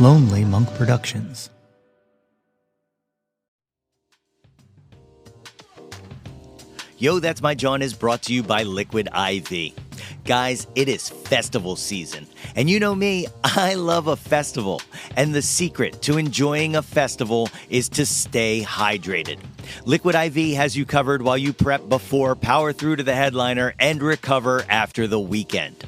Lonely Monk Productions. Yo, That's My Jawn is brought to you by Liquid IV. Guys, it is festival season. And you know me, I love a festival. And the secret to enjoying a festival is to stay hydrated. Liquid IV has you covered while you prep before, power through to the headliner, and recover after the weekend.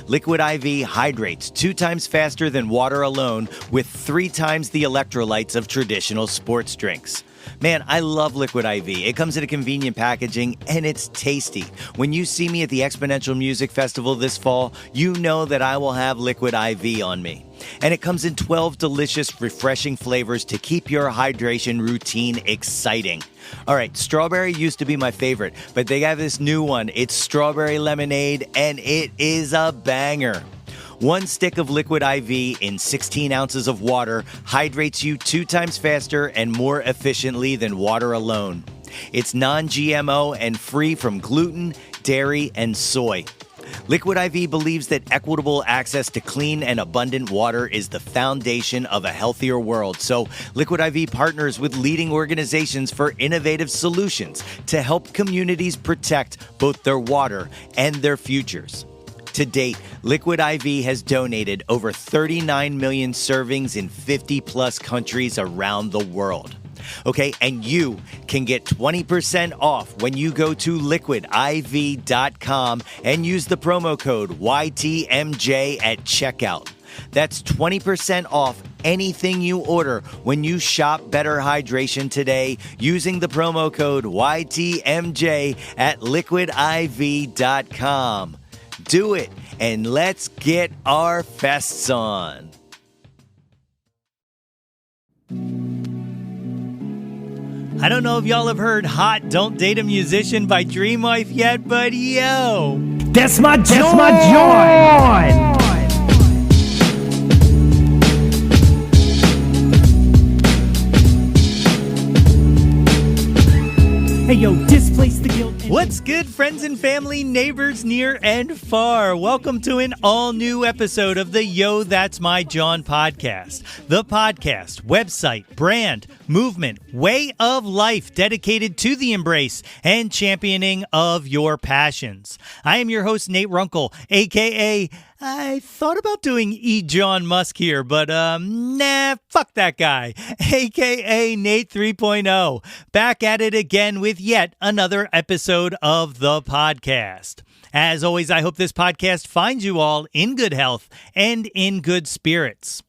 Liquid IV hydrates 2 times faster than water alone with 3 times the electrolytes of traditional sports drinks. Man, I love Liquid IV. It comes in a convenient packaging and it's tasty. When you see me at the Exponential Music Festival this fall, you know that I will have Liquid IV on me. And it comes in 12 delicious, refreshing flavors to keep your hydration routine exciting. All right, strawberry used to be my favorite, but they have this new one. It's strawberry lemonade and it is a banger. 1 stick of Liquid IV in 16 ounces of water hydrates you 2 times faster and more efficiently than water alone. It's non-GMO and free from gluten, dairy, and soy. Liquid IV believes that equitable access to clean and abundant water is the foundation of a healthier world. So Liquid IV partners with leading organizations for innovative solutions to help communities protect both their water and their futures. To date, Liquid IV has donated over 39 million servings in 50-plus countries around the world. Okay, and you can get 20% off when you go to liquidiv.com and use the promo code YTMJ at checkout. That's 20% off anything you order when you shop Better Hydration today using the promo code YTMJ at liquidiv.com. Do it, and let's get our fests on. I don't know if y'all have heard Hot Don't Date a Musician by Dreamwife yet, but yo! That's my Jawn! That's my Jawn! Hey yo, displace the guilt. What's good, friends and family, neighbors near and far? Welcome to an all-new episode of the Yo, That's My Jawn podcast. The podcast, website, brand, movement, way of life dedicated to the embrace and championing of your passions. I am your host, Nate Runkle, a.k.a. I thought about doing Jawn Musk here, but nah, fuck that guy, a.k.a. Nate 3.0, back at it again with yet another episode of the podcast. As always, I hope this podcast finds you all in good health and in good spirits.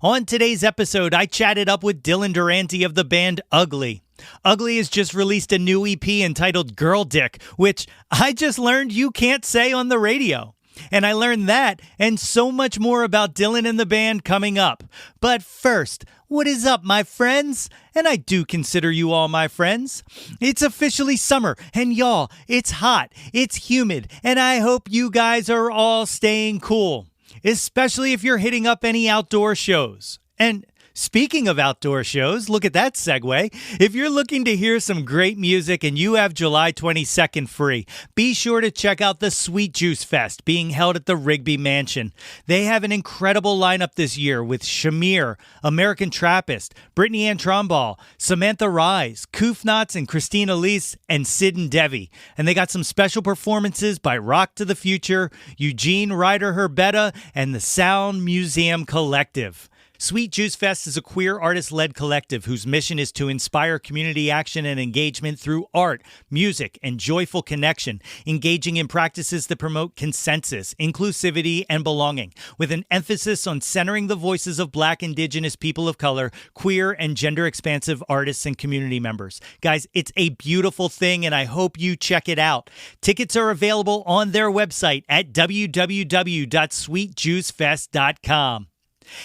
On today's episode, I chatted up with Dylyn Durante of the band UgLi. UgLi has just released a new EP entitled Girl Dick, which I just learned you can't say on the radio. And I learned that and so much more about Dylyn and the band coming up. But first, what is up, my friends? And I do consider you all my friends. It's officially summer, and y'all, it's hot, it's humid, and I hope you guys are all staying cool, especially if you're hitting up any outdoor shows. And speaking of outdoor shows, look at that segue. If you're looking to hear some great music and you have July 22nd free, be sure to check out the Sweet Juice Fest being held at the Rigby Mansion. They have an incredible lineup this year with Shamir, American Trappist, Brittany Ann Tromball, Samantha Rise, Koofnots and Christina Leese, and Sid and Devi. And they got some special performances by Rock to the Future, Eugene Ryder Herbetta, and the Sound Museum Collective. Sweet Juice Fest is a queer artist-led collective whose mission is to inspire community action and engagement through art, music, and joyful connection, engaging in practices that promote consensus, inclusivity, and belonging, with an emphasis on centering the voices of Black, Indigenous, people of color, queer, and gender-expansive artists and community members. Guys, it's a beautiful thing, and I hope you check it out. Tickets are available on their website at www.sweetjuicefest.com.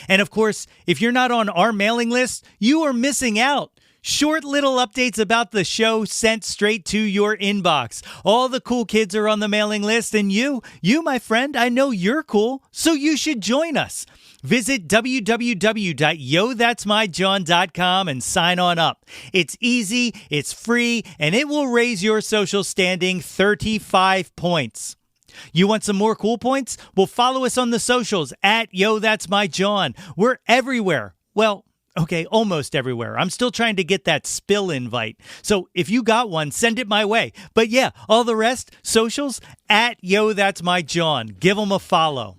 And of course, if you're not on our mailing list, you are missing out. Short little updates about the show sent straight to your inbox. All the cool kids are on the mailing list, and you, my friend, I know you're cool, so you should join us. Visit www.yothat'smyjawn.com and sign on up. It's easy, it's free, and it will raise your social standing 35 points. You want some more cool points? Well, follow us on the socials at Yo That's My Jawn. We're everywhere. Well, okay, almost everywhere. I'm still trying to get that spill invite. So if you got one, send it my way. But yeah, all the rest, socials at Yo That's My Jawn. Give them a follow.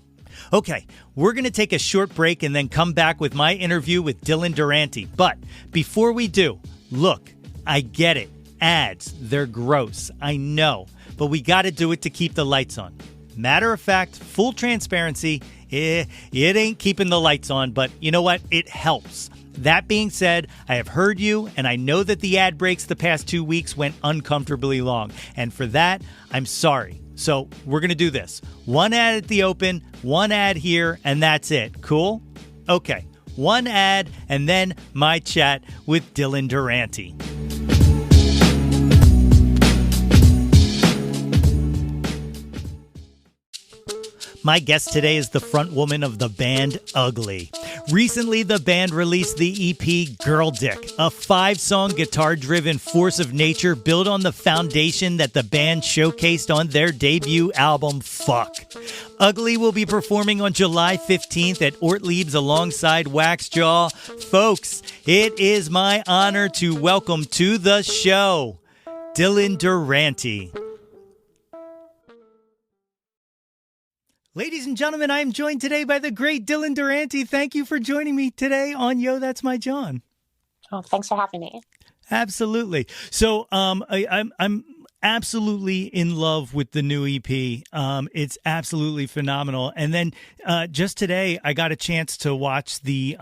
Okay, we're going to take a short break and then come back with my interview with Dylyn Durante. But before we do, look, I get it. Ads, they're gross. I know. But we got to do it to keep the lights on. Matter of fact, full transparency, it ain't keeping the lights on, but you know what? It helps. That being said, I have heard you, and I know that the ad breaks the past 2 weeks went uncomfortably long. And for that, I'm sorry. So we're going to do this. One ad at the open, one ad here, and that's it. Cool? Okay. One ad, and then my chat with Dylyn Durante. My guest today is the front woman of the band UgLi. Recently, the band released the EP Girl Dick, a 5-song guitar-driven force of nature built on the foundation that the band showcased on their debut album, Fuck. UgLi will be performing on July 15th at Ortlieb's alongside Waxjaw. Folks, it is my honor to welcome to the show, Dylyn Durante. Ladies and gentlemen, I am joined today by the great Dylyn Durante. Thank you for joining me today on Yo That's My Jawn. Oh, thanks for having me. Absolutely. So I'm absolutely in love with the new EP. It's absolutely phenomenal. And then just today, I got a chance to watch the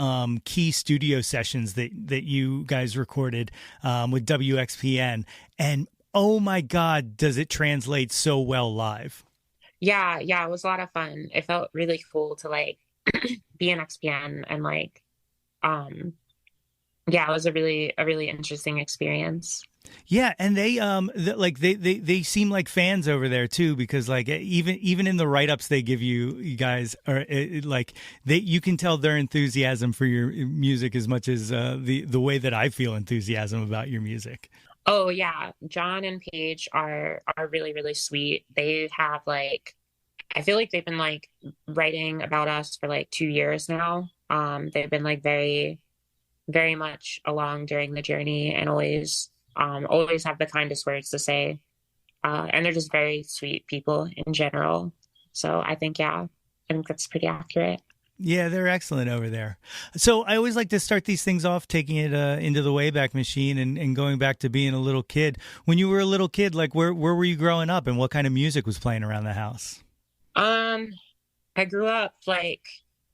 key studio sessions that you guys recorded with WXPN. And oh my God, does it translate so well live? Yeah, it was a lot of fun. It felt really cool to like be in XPN and like it was a really interesting experience. Yeah, and they seem like fans over there too, because like even in the write-ups they give you guys are you can tell their enthusiasm for your music as much as the way that I feel enthusiasm about your music. Oh yeah, Jawn and Paige are really, really sweet. They have like, I feel like they've been like writing about us for like 2 years now. They've been like very, very much along during the journey and always have the kindest words to say. And they're just very sweet people in general. So I think that's pretty accurate. Yeah, they're excellent over there. So I always like to start these things off taking it into the Wayback Machine and going back to being a little kid. When you were a little kid, like where were you growing up and what kind of music was playing around the house? I grew up like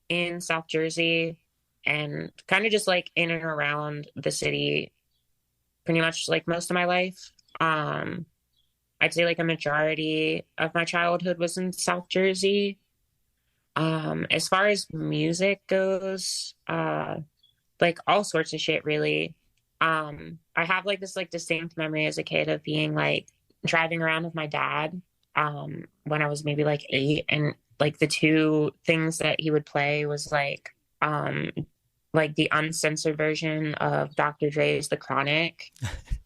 in South Jersey and kind of just like in and around the city pretty much like most of my life. I'd say like a majority of my childhood was in South Jersey. As far as music goes, like all sorts of shit, really. I have like this like distinct memory as a kid of being like driving around with my dad, when I was maybe like 8, and like the two things that he would play was like the uncensored version of Dr. Dre's The Chronic,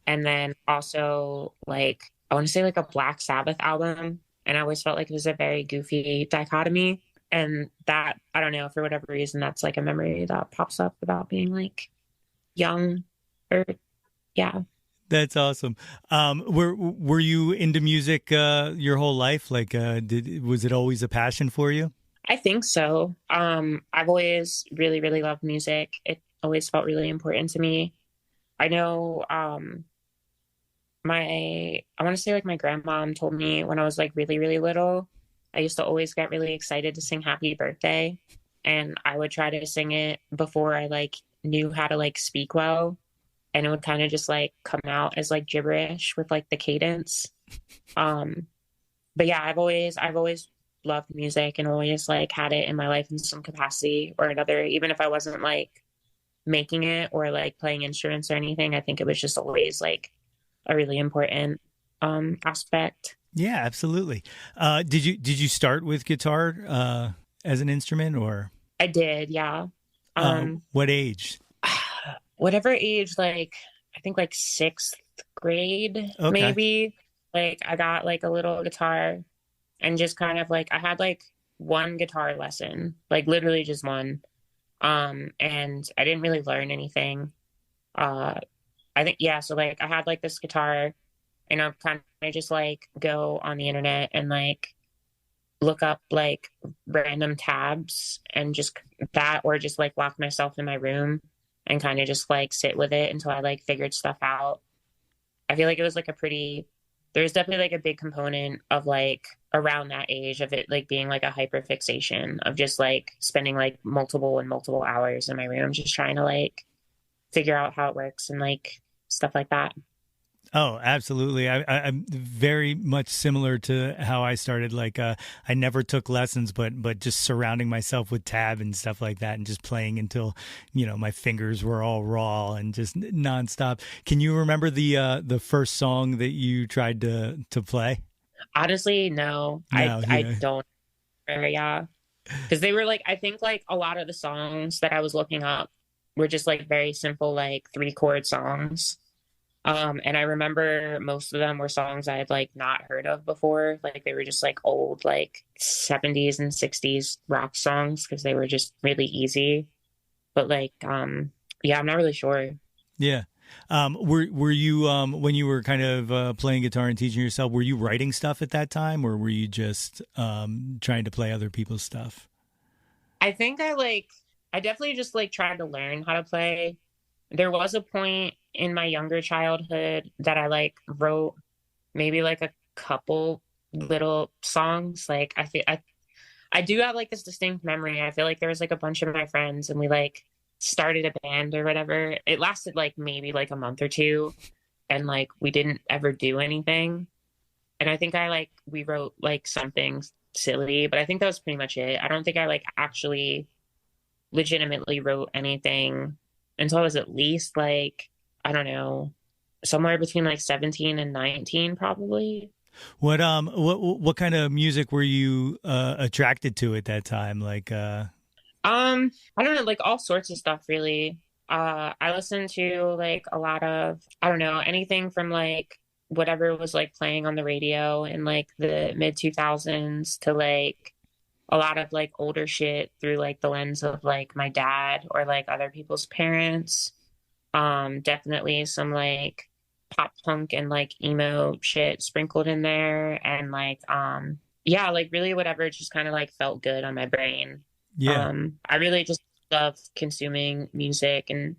and then also like I want to say like a Black Sabbath album, and I always felt like it was a very goofy dichotomy. And that, I don't know, for whatever reason, that's like a memory that pops up about being like young yeah. That's awesome. Were you into music your whole life? Like, was it always a passion for you? I think so. I've always really, really loved music. It always felt really important to me. I know I want to say like my grandmom told me when I was like really, really little, I used to always get really excited to sing Happy Birthday, and I would try to sing it before I like knew how to like speak well, and it would kind of just like come out as like gibberish with like the cadence. But yeah, I've always loved music and always like had it in my life in some capacity or another, even if I wasn't like making it or like playing instruments or anything. I think it was just always like a really important aspect. Yeah, absolutely. Did you start with guitar as an instrument, or? I did, yeah. What age? Whatever age, like I think like 6th grade, okay. Maybe. Like I got like a little guitar, and just kind of like I had like one guitar lesson, like literally just one. And I didn't really learn anything. Uh I think yeah, so like I had like this guitar and I'd kind of just like go on the internet and like look up like random tabs and just that, or just like lock myself in my room and kind of just like sit with it until I like figured stuff out. I feel like it was like there's definitely like a big component of like around that age of it like being like a hyper fixation of just like spending like multiple and multiple hours in my room just trying to like figure out how it works and like stuff like that. Oh, absolutely. I'm very much similar to how I started. Like, I never took lessons, but just surrounding myself with tab and stuff like that, and just playing until, my fingers were all raw and just nonstop. Can you remember the first song that you tried to play? Honestly, no, No, I yeah. don't. Yeah, because they were like I think like a lot of the songs that I was looking up were just like very simple like 3-chord songs. And I remember most of them were songs I had like not heard of before. Like they were just like old like 70s and 60s rock songs because they were just really easy. But like yeah, I'm not really sure. Yeah. Were you when you were kind of playing guitar and teaching yourself, were you writing stuff at that time, or were you just trying to play other people's stuff? I think I definitely just like tried to learn how to play. There was a point in my younger childhood that I like wrote maybe like a couple little songs. Like I do have like this distinct memory. I feel like there was like a bunch of my friends and we like started a band or whatever. It lasted like maybe like a month or two and like we didn't ever do anything. And I think we wrote like something silly, but I think that was pretty much it. I don't think I like actually legitimately wrote anything until I was at least like, I don't know, somewhere between like 17 and 19 probably. What kind of music were you attracted to at that time? Like I don't know, like all sorts of stuff really. I listened to like a lot of, I don't know, anything from like whatever was like playing on the radio in like the mid 2000s to like a lot of like older shit through like the lens of like my dad or like other people's parents. Definitely some like pop punk and like emo shit sprinkled in there and like yeah, like really whatever just kind of like felt good on my brain. yeah. I really just love consuming music and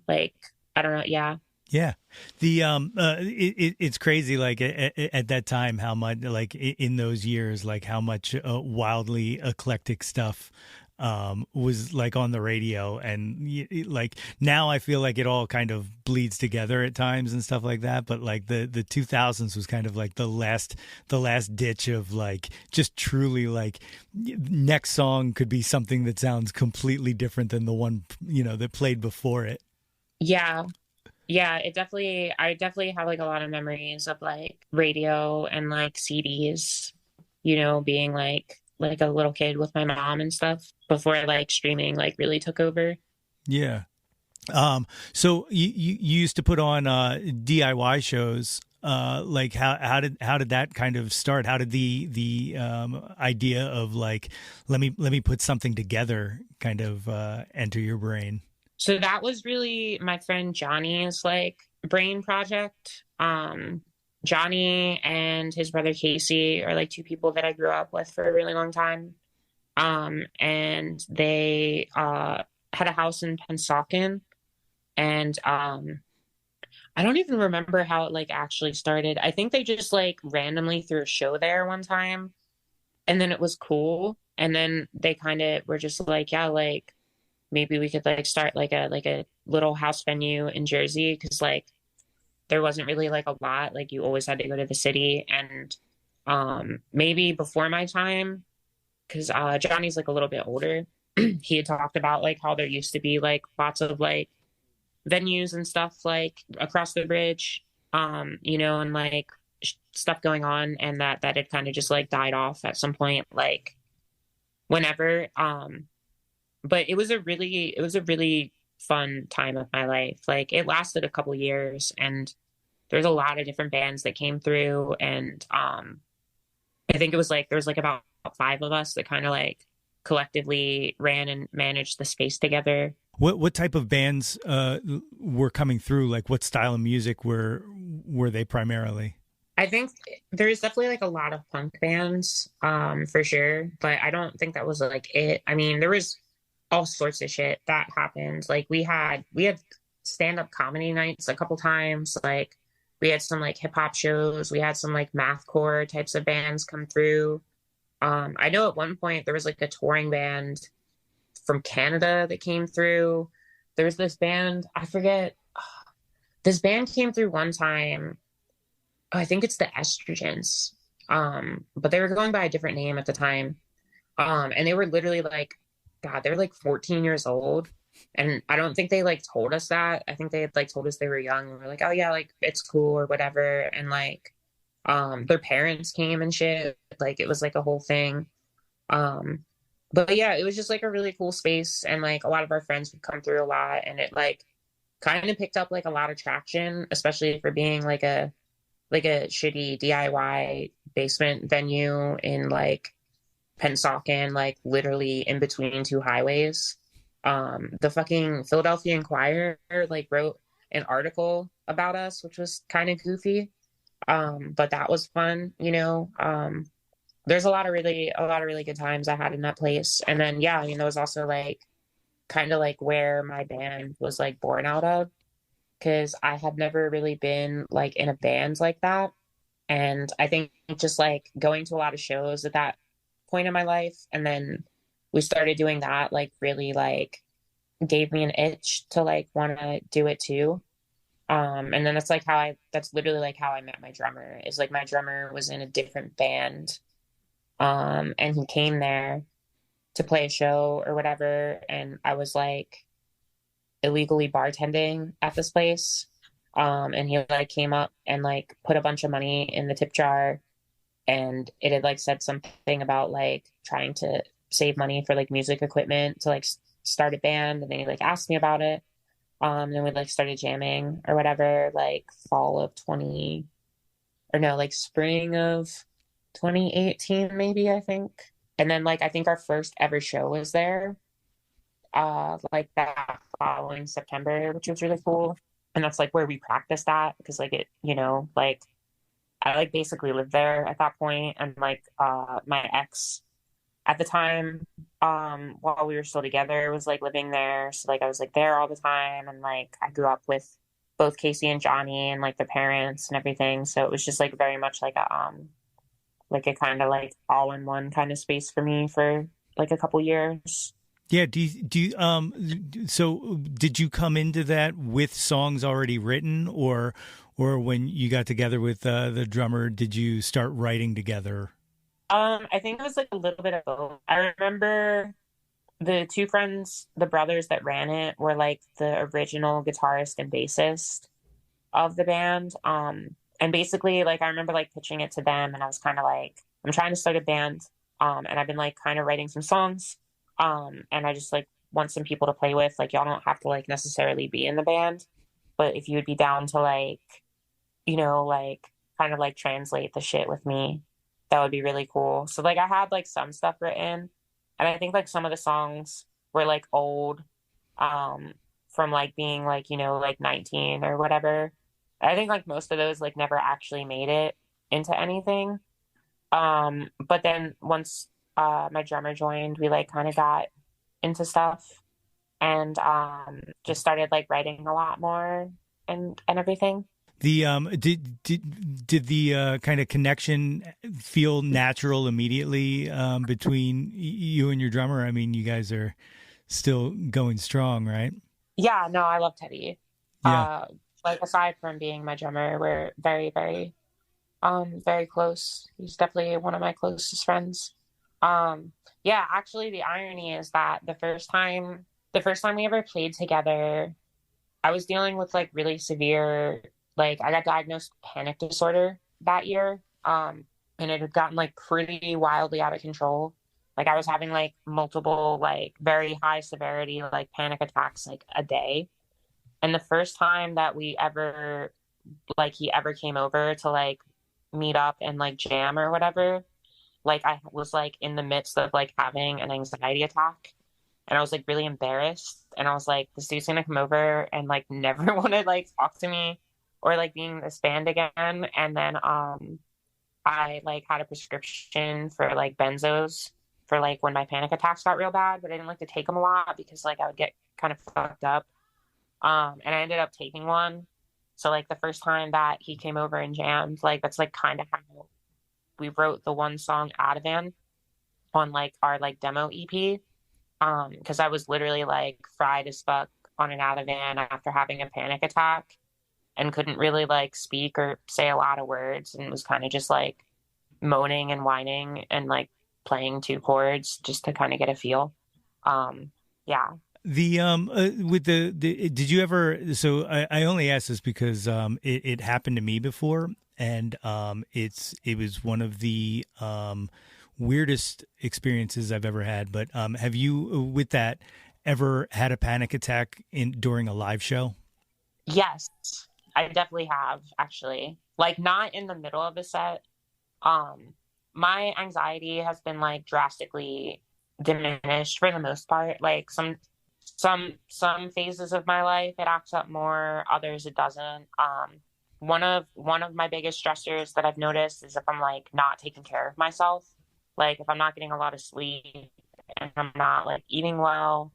like I don't know, yeah. Yeah, it's crazy. Like at that time, how much like in those years, like how much wildly eclectic stuff was like on the radio, and like now I feel like it all kind of bleeds together at times and stuff like that. But like the 2000s was kind of like the last ditch of like just truly like next song could be something that sounds completely different than the one that played before it. Yeah. Yeah, I definitely have like a lot of memories of like radio and like CDs, being like a little kid with my mom and stuff before like streaming like really took over. Yeah. So you used to put on DIY shows. Like how did that kind of start? How did the idea of like let me put something together kind of enter your brain? So that was really my friend Johnny's like brain project. Johnny and his brother Casey are like two people that I grew up with for a really long time. And they had a house in Pennsauken. And I don't even remember how it like actually started. I think they just like randomly threw a show there one time and then it was cool. And then they kind of were just like, yeah, like maybe we could like start like a little house venue in Jersey because like there wasn't really like a lot, like you always had to go to the city. And maybe before my time, because Johnny's like a little bit older, he had talked about like how there used to be like lots of like venues and stuff like across the bridge, and like stuff going on, and that had kind of just like died off at some point, like whenever. But it was a really fun time of my life. Like it lasted a couple years and there's a lot of different bands that came through and I think it was like there was like about five of us that kind of like collectively ran and managed the space together. What type of bands were coming through? Like, what style of music were they primarily? I think there's definitely like a lot of punk bands, for sure, but I don't think that was like it. I mean, there was all sorts of shit that happened. Like we had stand-up comedy nights a couple times. Like we had some like hip hop shows. We had some like mathcore types of bands come through. I know at one point there was like a touring band from Canada that came through. There was this band, I forget. This band came through one time. I think it's the Estrogens. But they were going by a different name at the time. And they were literally like, God, they were like 14 years old. And I don't think they like told us that. I think they had like told us they were young. And we are like, oh yeah, like it's cool or whatever. And like, their parents came and shit. Like it was like a whole thing. But yeah, it was just like a really cool space. And like a lot of our friends would come through a lot. And it like kind of picked up like a lot of traction, especially for being like a shitty DIY basement venue in like Pennsauken, like literally in between two highways. The fucking Philadelphia Inquirer like wrote an article about us, which was kind of goofy. But that was fun, you know. There's a lot of really good times I had in that place. And then yeah, I mean, there was also like kind of like where my band was like born out of, because I had never really been like in a band like that. And I think just like going to a lot of shows at that point in my life, and then we started doing that, like really like gave me an itch to like want to do it too. And then that's literally like how I met my drummer. Is like my drummer was in a different band. And he came there to play a show or whatever. And I was like illegally bartending at this place. And he like came up and like put a bunch of money in the tip jar, and it had like said something about like trying to save money for like music equipment to like start a band. And then he like asked me about it. Then we like started jamming or whatever, like fall of 20, or no, like spring of 2018, maybe, I think. And then like I think our first ever show was there, like that following September, which was really cool. And that's like where we practiced at, because like it, you know, like I like basically lived there at that point. And like my ex at the time, while we were still together, was like living there. So like I was like there all the time, and like I grew up with both Casey and Johnny and like their parents and everything. So it was just like very much like a kind of like all in one kind of space for me for like a couple years. Yeah. So did you come into that with songs already written, or when you got together with the drummer, did you start writing together? I think it was like a little bit of both. I remember the two friends, the brothers that ran it, were like the original guitarist and bassist of the band. And basically like I remember like pitching it to them, and I was kind of like, I'm trying to start a band. And I've been like kind of writing some songs. And I just like want some people to play with. Like y'all don't have to like necessarily be in the band, but if you would be down to like, you know, like kind of like translate the shit with me, that would be really cool. So like I had like some stuff written, and I think like some of the songs were like old, from like being like, you know, like 19 or whatever. I think like most of those like never actually made it into anything. But then once my drummer joined, we like kind of got into stuff, and just started like writing a lot more and everything. The did the kind of connection feel natural immediately between you and your drummer? I mean, you guys are still going strong, right? Yeah, no, I love Teddy. Yeah. Like aside from being my drummer, we're very, very, very close. He's definitely one of my closest friends. Yeah, actually, the irony is that the first time we ever played together, I was dealing with like really severe, like I got diagnosed with panic disorder that year. And it had gotten like pretty wildly out of control. Like I was having like multiple, like very high severity, like panic attacks, like a day. And the first time that he ever came over to like meet up and like jam or whatever, like I was like in the midst of like having an anxiety attack, and I was like really embarrassed, and I was like, this dude's gonna come over and like never want to like talk to me or like being this band again. And then I like had a prescription for like benzos for like when my panic attacks got real bad, but I didn't like to take them a lot because like I would get kind of fucked up. And I ended up taking one. So like the first time that he came over and jammed, like that's like kind of how we wrote the one song Ativan on like our like demo EP. Because I was literally like fried as fuck on an Ativan after having a panic attack and couldn't really like speak or say a lot of words, and was kind of just like moaning and whining and like playing two chords just to kind of get a feel. Yeah. The with the did you ever, so I only asked this because it happened to me before, and it was one of the weirdest experiences I've ever had. But have you with that ever had a panic attack during a live show? Yes, I definitely have, actually. Like not in the middle of a set. My anxiety has been like drastically diminished for the most part. Like some phases of my life it acts up more, others it doesn't. One of my biggest stressors that I've noticed is if I'm like not taking care of myself, like if I'm not getting a lot of sleep and I'm not like eating well,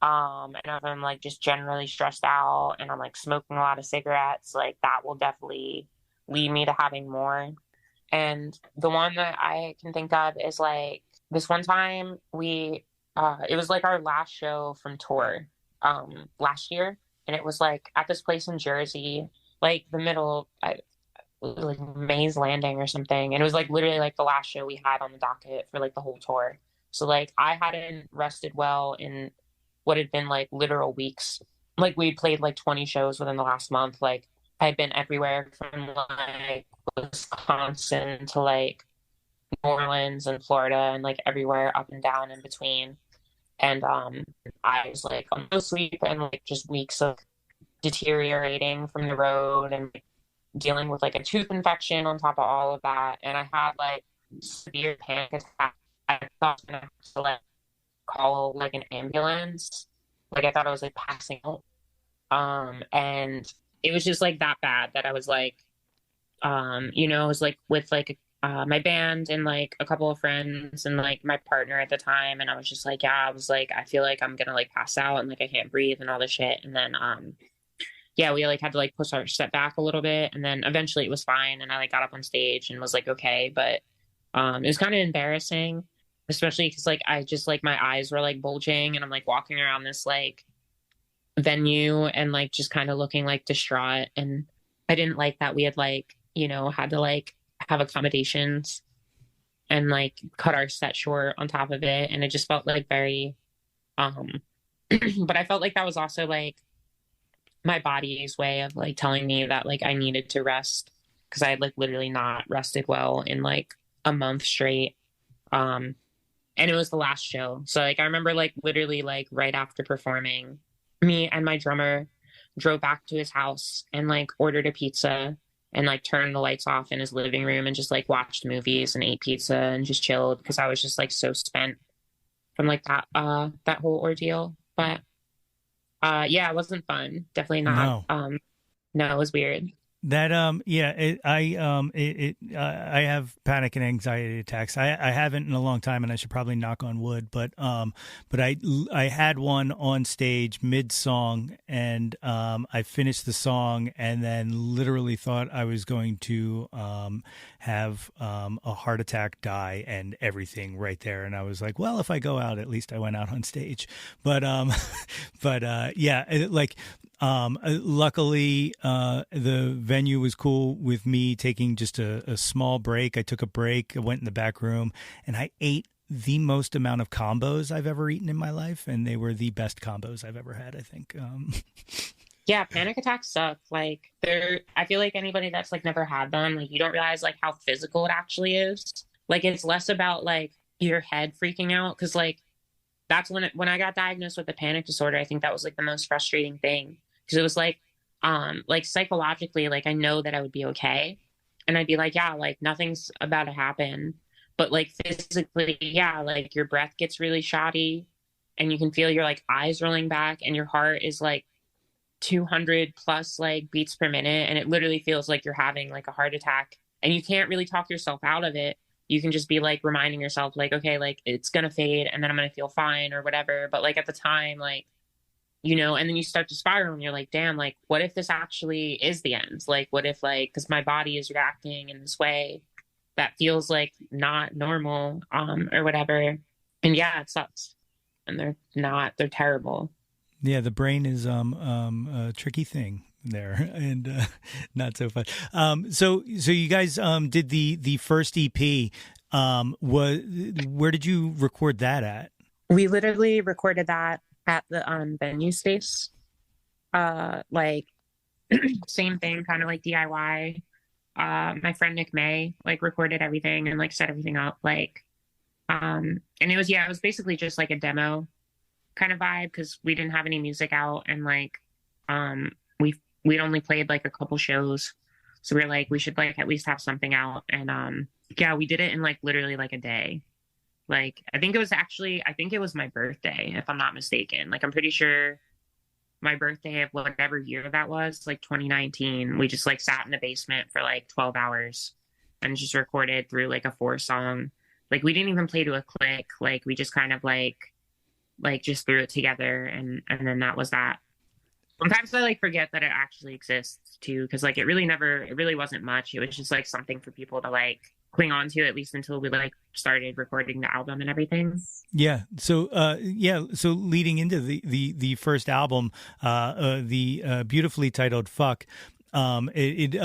and if I'm like just generally stressed out and I'm like smoking a lot of cigarettes, like that will definitely lead me to having more. And the one that I can think of is like this one time it was like our last show from tour last year, and it was like at this place in Jersey, like the middle, like Mays Landing or something, and it was like literally like the last show we had on the docket for like the whole tour. So like I hadn't rested well in what had been like literal weeks. Like we'd played like 20 shows within the last month. Like I'd been everywhere from like Wisconsin to like New Orleans and Florida and like everywhere up and down in between. And I was like on no sleep and like just weeks of deteriorating from the road and like, dealing with like a tooth infection on top of all of that. And I had like severe panic attack. I thought I was gonna have to like call like an ambulance. Like I thought I was like passing out. And it was just like that bad that I was like, I was like with like my band and like a couple of friends and like my partner at the time, and I was just like, yeah, I was like, I feel like I'm gonna like pass out and like I can't breathe and all this shit. And then we like had to like push our set back a little bit, and then eventually it was fine, and I like got up on stage and was like okay. But it was kind of embarrassing, especially because like I just like my eyes were like bulging and I'm like walking around this like venue and like just kind of looking like distraught. And I didn't like that we had like had to like have accommodations and like cut our set short on top of it, and it just felt like very but I felt like that was also like my body's way of like telling me that like I needed to rest, because I had like literally not rested well in like a month straight. And it was the last show, so like I remember like literally like right after performing, me and my drummer drove back to his house and like ordered a pizza and like turned the lights off in his living room and just like watched movies and ate pizza and just chilled, because I was just like so spent from like that whole ordeal. But yeah, it wasn't fun. Definitely not. No. No, it was weird. That I have panic and anxiety attacks. I haven't in a long time, and I should probably knock on wood. But I had one on stage mid song, and I finished the song, and then literally thought I was going to have a heart attack, die, and everything right there. And I was like, well, if I go out, at least I went out on stage. But luckily, the venue was cool with me taking just a small break. I took a break, I went in the back room, and I ate the most amount of combos I've ever eaten in my life, and they were the best combos I've ever had, I think. Yeah, panic attacks suck. Like I feel like anybody that's like never had them, like you don't realize like how physical it actually is. Like it's less about like your head freaking out, because like that's when I got diagnosed with the panic disorder, I think that was like the most frustrating thing, because it was like psychologically, like I know that I would be okay, and I'd be like, yeah, like nothing's about to happen, but like physically, yeah, like your breath gets really shoddy and you can feel your like eyes rolling back and your heart is like 200 plus like beats per minute. And it literally feels like you're having like a heart attack and you can't really talk yourself out of it. You can just be like reminding yourself like, okay, like it's going to fade and then I'm going to feel fine or whatever. But like at the time, like, you know, and then you start to spiral and you're like, damn, like, what if this actually is the end? Like, what if like, because my body is reacting in this way that feels like not normal, or whatever. And yeah, it sucks. And they're terrible. Yeah, the brain is a tricky thing there, and not so fun. So you guys did the first EP. Where did you record that at? We literally recorded that at the venue space. Like same thing, kind of like DIY. My friend Nick May like recorded everything and like set everything up. Like and it was basically just like a demo kind of vibe because we didn't have any music out and like we'd only played like a couple shows, so we were like we should like at least have something out. And yeah, we did it in like literally like a day. Like I think it was my birthday, if I'm not mistaken. Like I'm pretty sure my birthday of whatever year that was, like 2019, we just like sat in the basement for like 12 hours and just recorded through like a 4-song. Like we didn't even play to a click. Like we just kind of like just threw it together and then that was that. Sometimes I like forget that it actually exists too, because like it really wasn't much. It was just like something for people to like cling on to, at least until we like started recording the album and everything. Yeah. So so leading into the first album, the beautifully titled "Fuck." It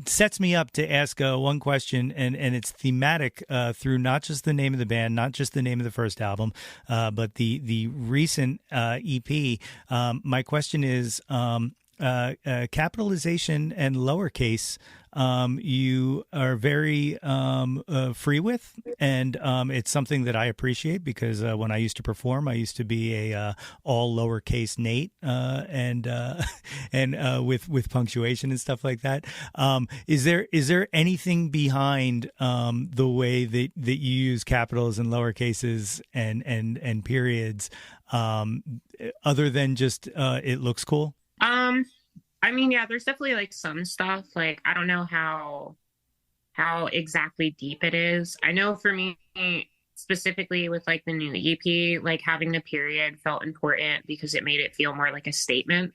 sets me up to ask one question, and it's thematic through not just the name of the band, not just the name of the first album, but the recent EP. My question is capitalization and lowercase. You are very free with, and it's something that I appreciate because when I used to perform, I used to be a all lowercase Nate, and with punctuation and stuff like that. Is there anything behind the way that you use capitals and lowercases and periods, other than just it looks cool? I mean, yeah, there's definitely like some stuff. Like I don't know how exactly deep it is. I know for me specifically with like the new EP, like having the period felt important because it made it feel more like a statement.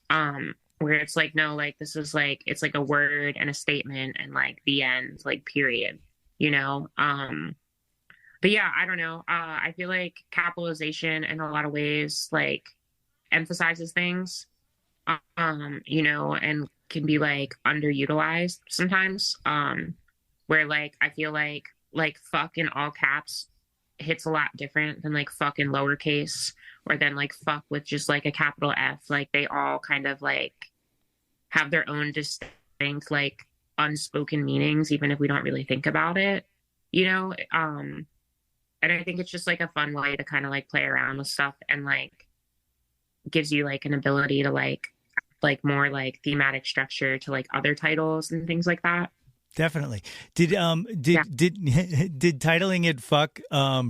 Where it's like, no, like this is like it's like a word and a statement and like the end, like period, you know? But yeah, I don't know. I feel like capitalization in a lot of ways like emphasizes things. You know, and can be like underutilized sometimes. Where like I feel like fuck in all caps hits a lot different than like fuck in lowercase, or then like fuck with just like a capital F. Like they all kind of like have their own distinct like unspoken meanings, even if we don't really think about it, you know. And I think it's just like a fun way to kind of like play around with stuff and like gives you like an ability to like more like thematic structure to like other titles and things like that. Definitely. Did titling it "Fuck"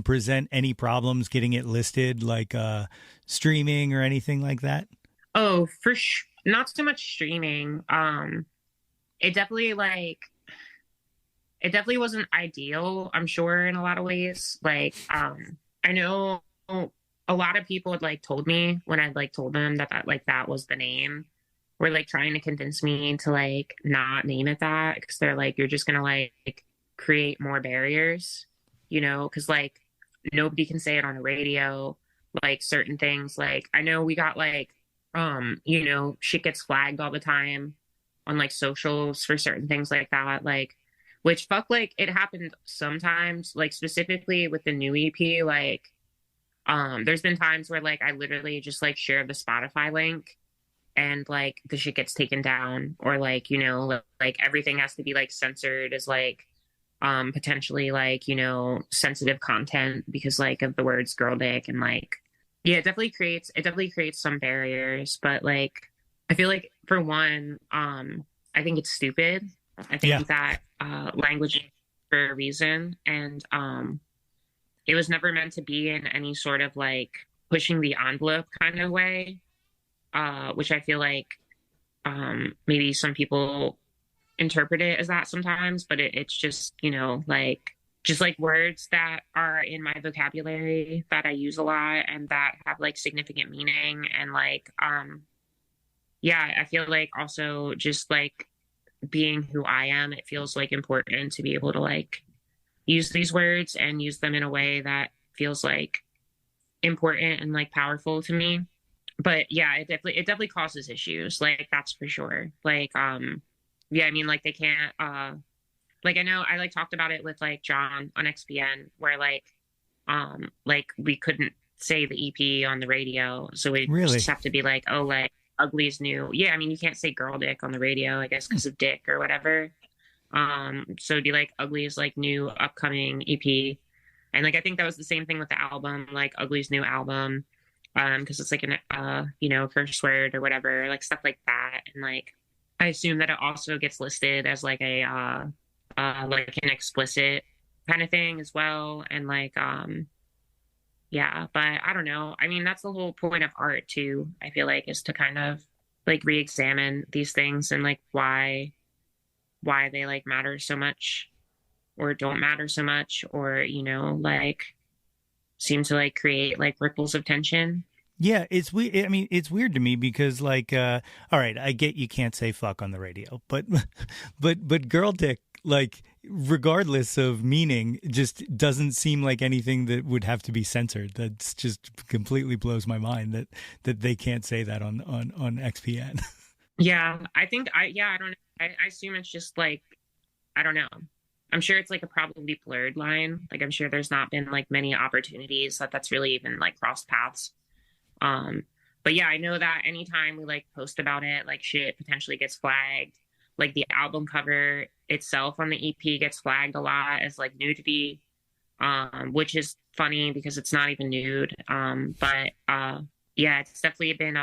present any problems getting it listed, like streaming or anything like that? Oh, for sure. Not so much streaming. It definitely wasn't ideal, I'm sure, in a lot of ways. Like, I know a lot of people had like told me when I'd like told them that like that was the name, were like trying to convince me to like not name it that because they're like, you're just gonna like create more barriers, you know, because like nobody can say it on the radio. Like certain things, like I know we got like you know, shit gets flagged all the time on like socials for certain things like that, like which fuck, like it happened sometimes, like specifically with the new EP. Like there's been times where like I literally just like share the Spotify link and like the shit gets taken down, or like, you know, like everything has to be like censored as like potentially like, you know, sensitive content because like of the words girl dick. And like yeah, it definitely creates some barriers. But like I feel like for one, I think it's stupid. I think that language for a reason. And it was never meant to be in any sort of like pushing the envelope kind of way, which I feel like maybe some people interpret it as that sometimes, but it's just, like just like words that are in my vocabulary that I use a lot and that have like significant meaning. And like, yeah, I feel like also just like being who I am, it feels like important to be able to like use these words and use them in a way that feels like important and like powerful to me. But yeah, it definitely causes issues. Like that's for sure. Like, yeah, I mean, like they can't, like I know I like talked about it with like Jawn on XPN where like we couldn't say the EP on the radio. So we Really? just have to be like, oh, like UgLi's new. Yeah. I mean, you can't say girl dick on the radio, I guess, because of dick or whatever. So do like UgLi's like new upcoming EP. And like, I think that was the same thing with the album, like UgLi's new album. Cause it's like an, curse word or whatever, like stuff like that. And like, I assume that it also gets listed as like a, like an explicit kind of thing as well. And like, yeah, but I don't know. I mean, that's the whole point of art too, I feel like, is to kind of like re-examine these things and like why they like matter so much or don't matter so much, or, like seem to like create like ripples of tension. Yeah, it's weird. I mean, it's weird to me because, like, all right, I get you can't say fuck on the radio, but, but girl dick, like, regardless of meaning, just doesn't seem like anything that would have to be censored. That's just completely blows my mind that they can't say that on XPN. Yeah, I think I don't know. I assume it's just like, I don't know. I'm sure it's like a probably blurred line. Like I'm sure there's not been like many opportunities that's really even like crossed paths. But yeah, I know that anytime we like post about it, like shit potentially gets flagged. Like the album cover itself on the EP gets flagged a lot as like nudity, which is funny because it's not even nude. But yeah, it's definitely been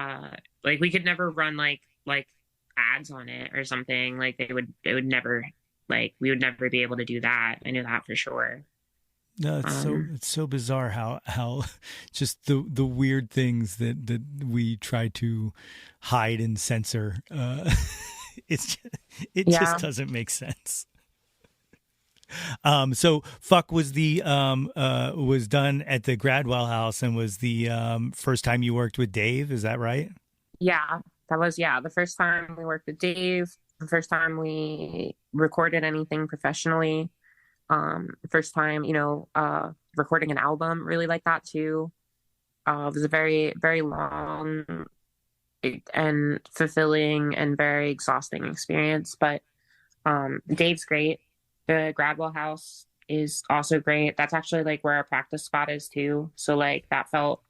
like we could never run like ads on it or something. Like it would never, like we would never be able to do that. I know that for sure. No, it's so bizarre how just the weird things that we try to hide and censor. It just doesn't make sense. So fuck was was done at the Gradwell house and was the first time you worked with Dave. Is that right? Yeah, that was the first time we worked with Dave. The first time we recorded anything professionally. The first time, recording an album really like that too. It was a very, very long and fulfilling and very exhausting experience. But Dave's great. The Gradwell house is also great. That's actually like where our practice spot is too. So like that felt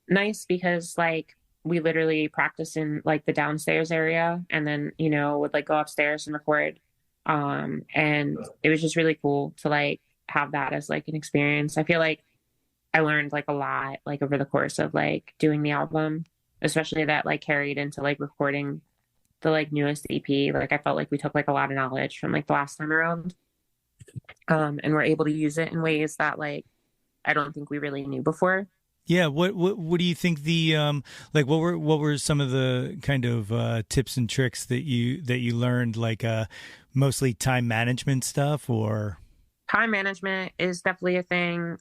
nice because like we literally practice in like the downstairs area and then, would like go upstairs and record. And it was just really cool to like have that as like an experience. I feel like I learned like a lot like over the course of like doing the album, especially that like carried into like recording the like newest EP. Like I felt like we took like a lot of knowledge from like the last time around, and we're able to use it in ways that like I don't think we really knew before. Yeah, what do you think the like what were some of the kind of tips and tricks that you learned, like mostly time management stuff? Or time management is definitely a thing.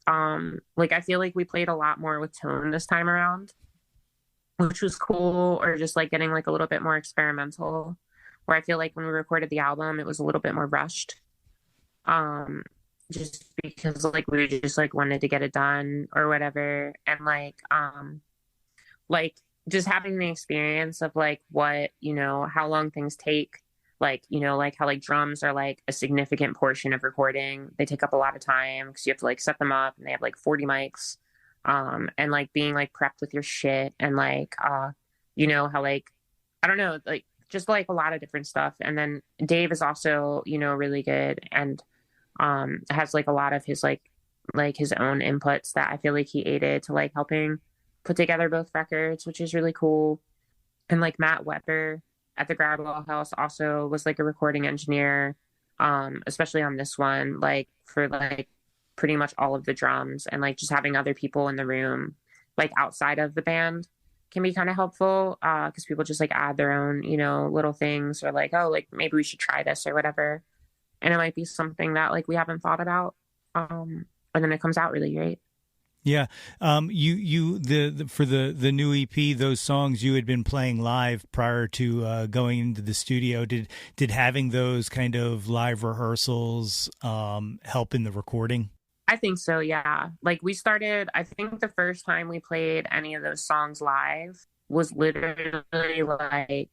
Like I feel like we played a lot more with tone this time around, which was cool, or just like getting like a little bit more experimental, where I feel like when we recorded the album it was a little bit more rushed. Just because like we just like wanted to get it done or whatever, and like just having the experience of like what how long things take, like like how like drums are like a significant portion of recording. They take up a lot of time because you have to like set them up and they have like 40 mics, and like being like prepped with your shit and like how like I don't know, like just like a lot of different stuff. And then Dave is also really good and has like a lot of his like his own inputs that I feel like he aided to like helping put together both records, which is really cool. And like Matt Weber at the Gradwell house also was like a recording engineer. especially on this one, like for like pretty much all of the drums, and like just having other people in the room, like outside of the band, can be kind of helpful, because people just like add their own, you know, little things, or like, oh, like maybe we should try this or whatever. And it might be something that like we haven't thought about. And then it comes out really great. Yeah. For the new EP, those songs you had been playing live prior to going into the studio. Did having those kind of live rehearsals help in the recording? I think so, yeah. Like we started, I think the first time we played any of those songs live was literally like, I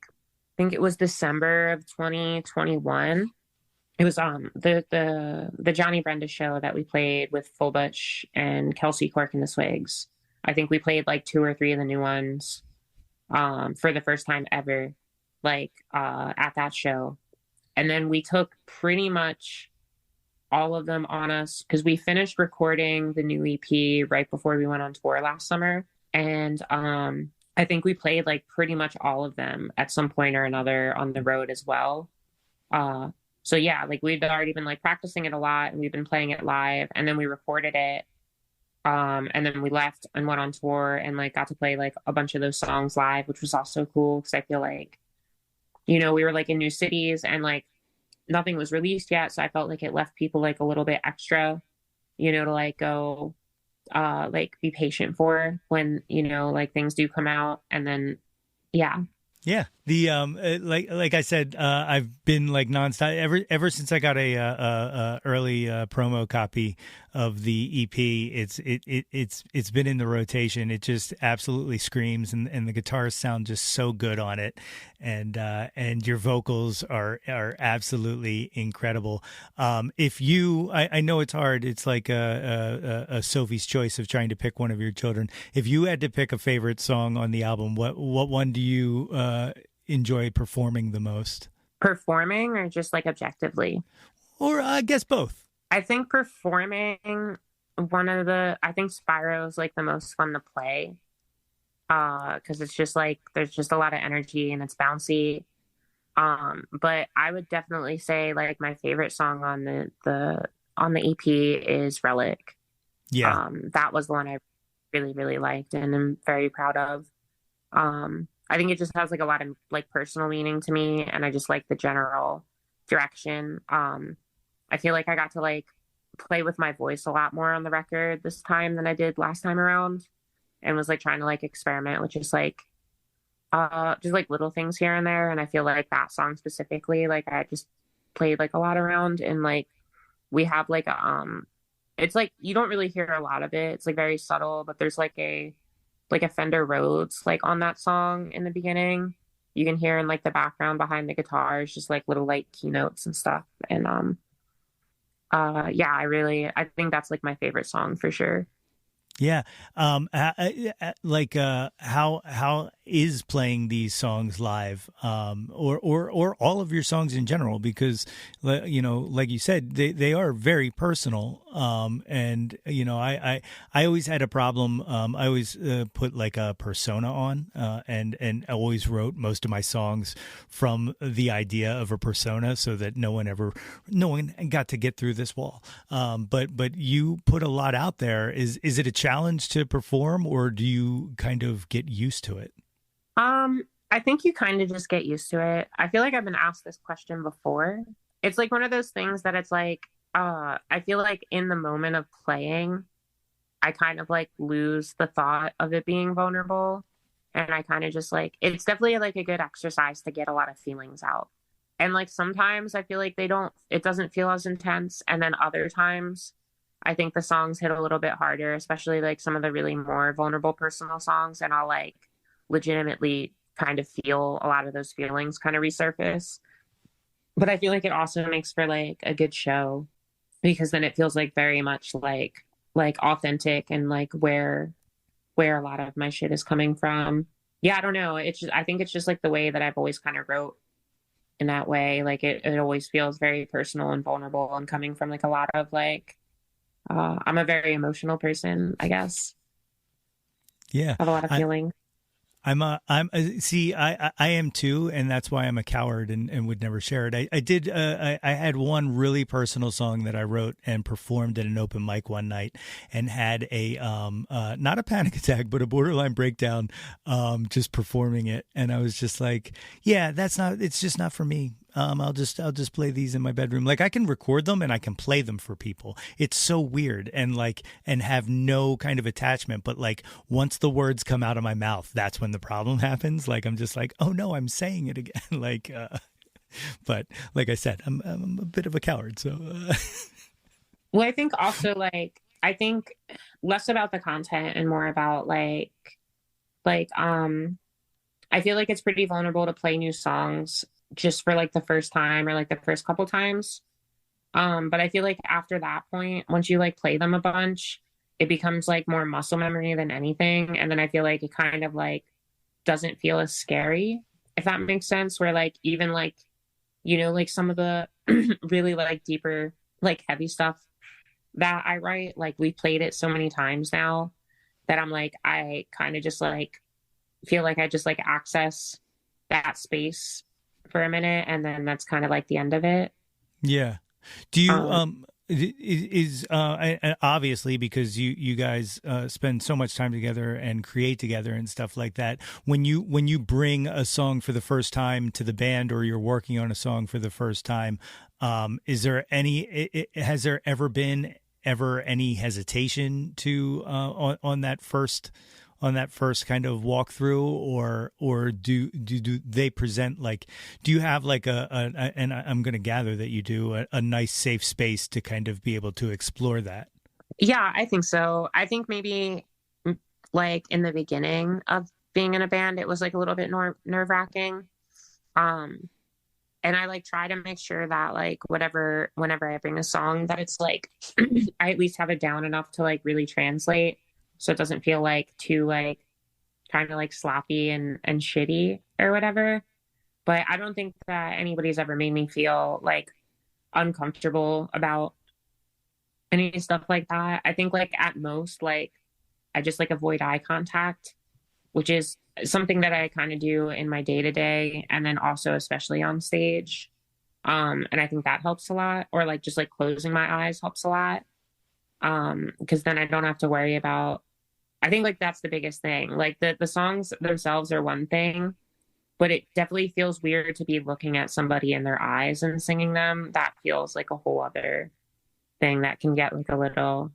think it was December of 2021. It was the Johnny Brenda show that we played with Full Butch and Kelsey Cork and the Swigs. I think we played like 2 or 3 of the new ones for the first time ever, like at that show. And then we took pretty much all of them on us, because we finished recording the new EP right before we went on tour last summer. And I think we played like pretty much all of them at some point or another on the road as well. So yeah, like we'd already been like practicing it a lot, and we've been playing it live, and then we recorded it. And then we left and went on tour and like got to play like a bunch of those songs live, which was also cool, because I feel like, you know, we were like in new cities and like nothing was released yet. So I felt like it left people like a little bit extra, you know, to like go like be patient for when, you know, like things do come out. And then yeah. Yeah, the like I said, I've been like nonstop ever since I got a early promo copy of the EP. It's been in the rotation. It just absolutely screams, and the guitars sound just so good on it, and your vocals are absolutely incredible. If you, I know it's hard. It's like a Sophie's choice of trying to pick one of your children. If you had to pick a favorite song on the album, what one do you enjoy performing the most? Performing, or just like objectively? Or I guess both. I think performing, I think Spyro is like the most fun to play, because it's just like there's just a lot of energy and it's bouncy. But I would definitely say like my favorite song on the EP is Relic. Yeah. That was the one I really, really liked and I'm very proud of. I think it just has like a lot of like personal meaning to me, and I just like the general direction. I feel like I got to like play with my voice a lot more on the record this time than I did last time around, and was like trying to like experiment with just like little things here and there. And I feel like that song specifically, like I just played like a lot around, and like we have like it's like you don't really hear a lot of it. It's like very subtle, but there's like a Fender Rhodes like on that song in the beginning. You can hear in like the background behind the guitars, just like little like keynotes and stuff. And yeah, I think that's like my favorite song for sure. Yeah. How is playing these songs live, or all of your songs in general? Because, you know, like you said, they are very personal. And, you know, I always had a problem. I always put like a persona on, and I always wrote most of my songs from the idea of a persona, so that no one got to get through this wall. But you put a lot out there. Is it a challenge to perform, or do you kind of get used to it? I think you kind of just get used to it. I feel like I've been asked this question before. It's like one of those things that it's like, I feel like in the moment of playing, I kind of like lose the thought of it being vulnerable. And I kind of just like, it's definitely like a good exercise to get a lot of feelings out. And like sometimes I feel like it doesn't feel as intense. And then other times I think the songs hit a little bit harder, especially like some of the really more vulnerable personal songs. And I'll like legitimately kind of feel a lot of those feelings kind of resurface. But I feel like it also makes for like a good show, because then it feels like very much like authentic, and like where a lot of my shit is coming from. Yeah, I don't know. I think it's just like the way that I've always kind of wrote in that way. Like it always feels very personal and vulnerable, and coming from like a lot of like, I'm a very emotional person, I guess. Yeah. I have a lot of feeling. See, I am too, and that's why I'm a coward and would never share it. I had one really personal song that I wrote and performed at an open mic one night, and had a not a panic attack, but a borderline breakdown, just performing it. And I was just like, yeah, it's just not for me. I'll just play these in my bedroom. Like, I can record them and I can play them for people. It's so weird, and have no kind of attachment. But like, once the words come out of my mouth, that's when the problem happens. Like, I'm just like, oh no, I'm saying it again. But like I said, I'm a bit of a coward. So, Well, I think also I think less about the content and more about I feel like it's pretty vulnerable to play new songs just for like the first time or like the first couple times. But I feel like after that point, once you like play them a bunch, it becomes like more muscle memory than anything. And then I feel like it kind of like doesn't feel as scary, if that makes sense. Where like even like, like some of the really like deeper, like heavy stuff that I write, like we played it so many times now that I'm like, I kind of just like feel like I just like access that space for a minute, and then that's kind of like the end of it. Yeah. Do you obviously, because you guys spend so much time together and create together and stuff like that, when you bring a song for the first time to the band, or you're working on a song for the first time, has there ever been any hesitation to on that first kind of walkthrough, or do they present like, do you have like and I'm going to gather that you do a nice safe space to kind of be able to explore that? Yeah, I think so. I think maybe like in the beginning of being in a band, it was like a little bit nerve-wracking. And I like try to make sure that like whenever I bring a song, that it's like I at least have it down enough to like really translate, so it doesn't feel like too like kind of like sloppy and shitty or whatever. But I don't think that anybody's ever made me feel like uncomfortable about any stuff like that. I think like at most, like I just like avoid eye contact, which is something that I kind of do in my day to day, and then also especially on stage. And I think that helps a lot, or like just like closing my eyes helps a lot. Because then I don't have to worry about, I think like that's the biggest thing. Like the songs themselves are one thing, but it definitely feels weird to be looking at somebody in their eyes and singing them. That feels like a whole other thing that can get like a little